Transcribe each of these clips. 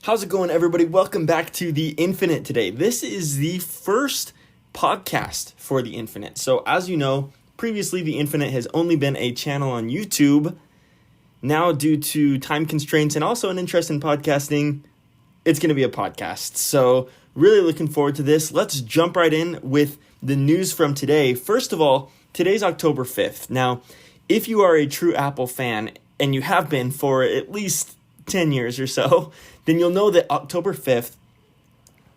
How's it going, everybody? Welcome back to The Infinite today. This is the first podcast for The Infinite. So as you know, previously The Infinite has only been a channel on YouTube. Now, due to time constraints and also an interest in podcasting, it's going to be a podcast. So really looking forward to this. Let's jump right in with the news from today. First of all, today's October 5th. Now, if you are a true Apple fan, and you have been for at least 10 years or so, then you'll know that October 5th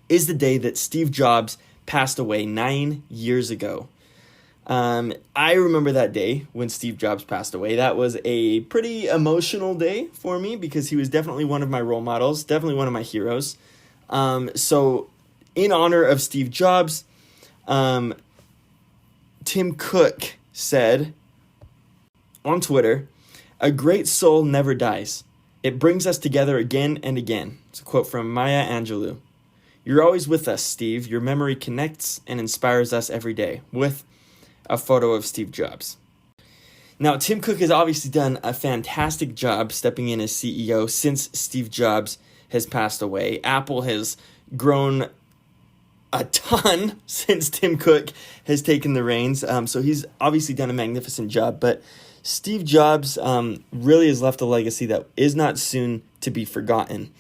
is the day that Steve Jobs passed away 9 years ago. I remember that day when Steve Jobs passed away. That was a pretty emotional day for me because he was definitely one of my role models, definitely one of my heroes. So in honor of Steve Jobs, Tim Cook said on Twitter, "A great soul never dies. It brings us together again and again." It's a quote from Maya Angelou. "You're always with us, Steve. Your memory connects and inspires us every day," with a photo of Steve Jobs. Now, Tim Cook has obviously done a fantastic job stepping in as CEO since Steve Jobs has passed away. Apple has grown a ton since Tim Cook has taken the reins. So he's obviously done a magnificent job, but Steve Jobs really has left a legacy that is not soon to be forgotten.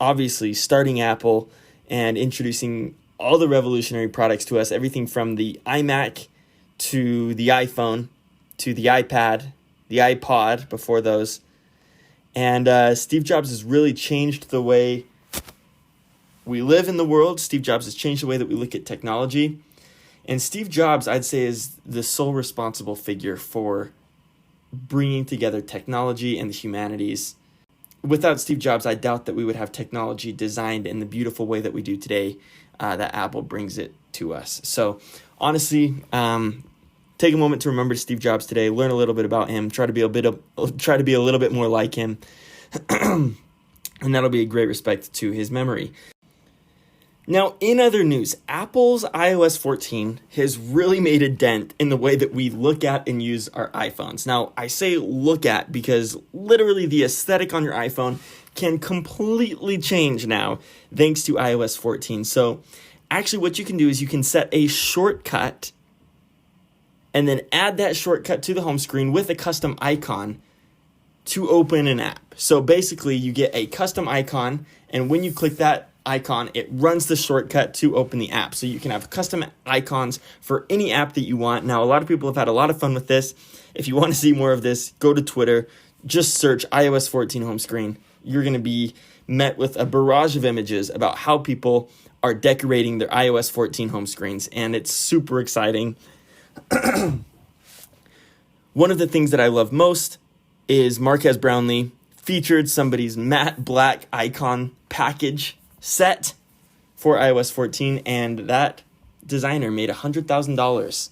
Obviously, starting Apple and introducing all the revolutionary products to us, everything from the iMac to the iPhone to the iPad, the iPod before those. And Steve Jobs has really changed the way we live in the world. Steve Jobs has changed the way that we look at technology. And Steve Jobs, I'd say, is the sole responsible figure for bringing together technology and the humanities. Without Steve Jobs, I doubt that we would have technology designed in the beautiful way that we do today, that Apple brings it to us. So honestly, take a moment to remember Steve Jobs today, learn a little bit about him, try to be a little bit more like him, and that'll be a great respect to his memory. Now, in other news, Apple's iOS 14 has really made a dent in the way that we look at and use our iPhones. Now, I say look at because literally the aesthetic on your iPhone can completely change now thanks to iOS 14. So actually what you can do is you can set a shortcut and then add that shortcut to the home screen with a custom icon to open an app. So basically you get a custom icon, and when you click that icon, it runs the shortcut to open the app. So you can have custom icons for any app that you want. Now, a lot of people have had a lot of fun with this. If you want to see more of this, go to Twitter, just search iOS 14 home screen. You're going to be met with a barrage of images about how people are decorating their iOS 14 home screens, and it's super exciting. One of the things that I love most is Marques Brownlee featured somebody's matte black icon package set for iOS 14, and that designer made $100,000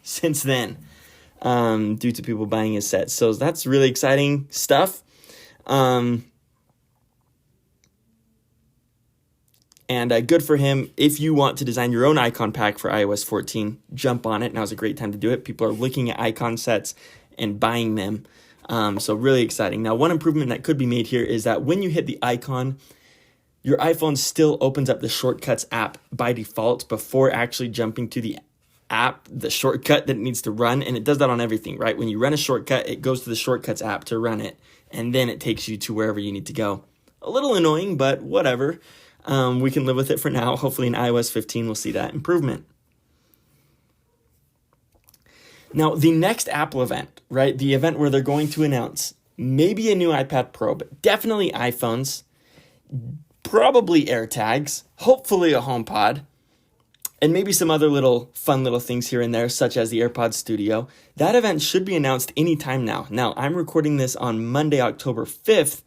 since then due to people buying his set. So that's really exciting stuff. And good for him. If you want to design your own icon pack for iOS 14, jump on it. Now's a great time to do it. People are looking at icon sets and buying them. So really exciting. Now, one improvement that could be made here is that when you hit the icon, your iPhone still opens up the Shortcuts app by default before actually jumping to the app, the shortcut that it needs to run. And it does that on everything, right? When you run a shortcut, it goes to the Shortcuts app to run it, and then it takes you to wherever you need to go. A little annoying, but whatever. We can live with it for now. Hopefully in iOS 15, we'll see that improvement. Now, the next Apple event, right? The event where they're going to announce maybe a new iPad Pro, but definitely iPhones, probably AirTags, hopefully a HomePod, and maybe some other fun little things here and there, such as the AirPods Studio. That event should be announced anytime now. Now, I'm recording this on Monday, October 5th.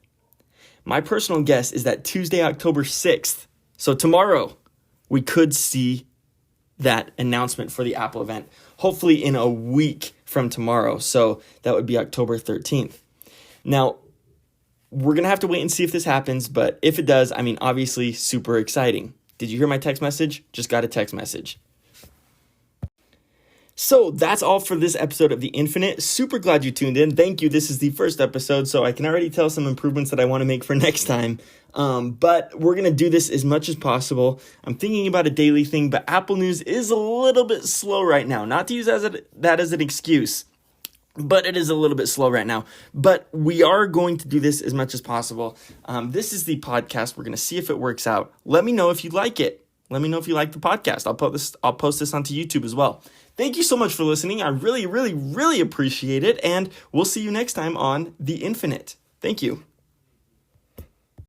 My personal guess is that Tuesday, October 6th, so tomorrow, we could see that announcement for the Apple event, hopefully in a week from tomorrow. So that would be October 13th. Now, we're going to have to wait and see if this happens, but if it does, I mean, obviously super exciting. Did you hear my text message? Just got a text message. So that's all for this episode of The Infinite. Super glad you tuned in. Thank you. This is the first episode, so I can already tell some improvements that I want to make for next time. But we're going to do this as much as possible. I'm thinking about a daily thing, but Apple News is a little bit slow right now. Not to use that as an excuse, but it is a little bit slow right now. But we are going to do this as much as possible. This is the podcast. We're going to see if it works out. Let me know if you like it. Let me know if you like the podcast. I'll post this onto YouTube as well. Thank you so much for listening. I really, really, really appreciate it. And we'll see you next time on The Infinite. Thank you.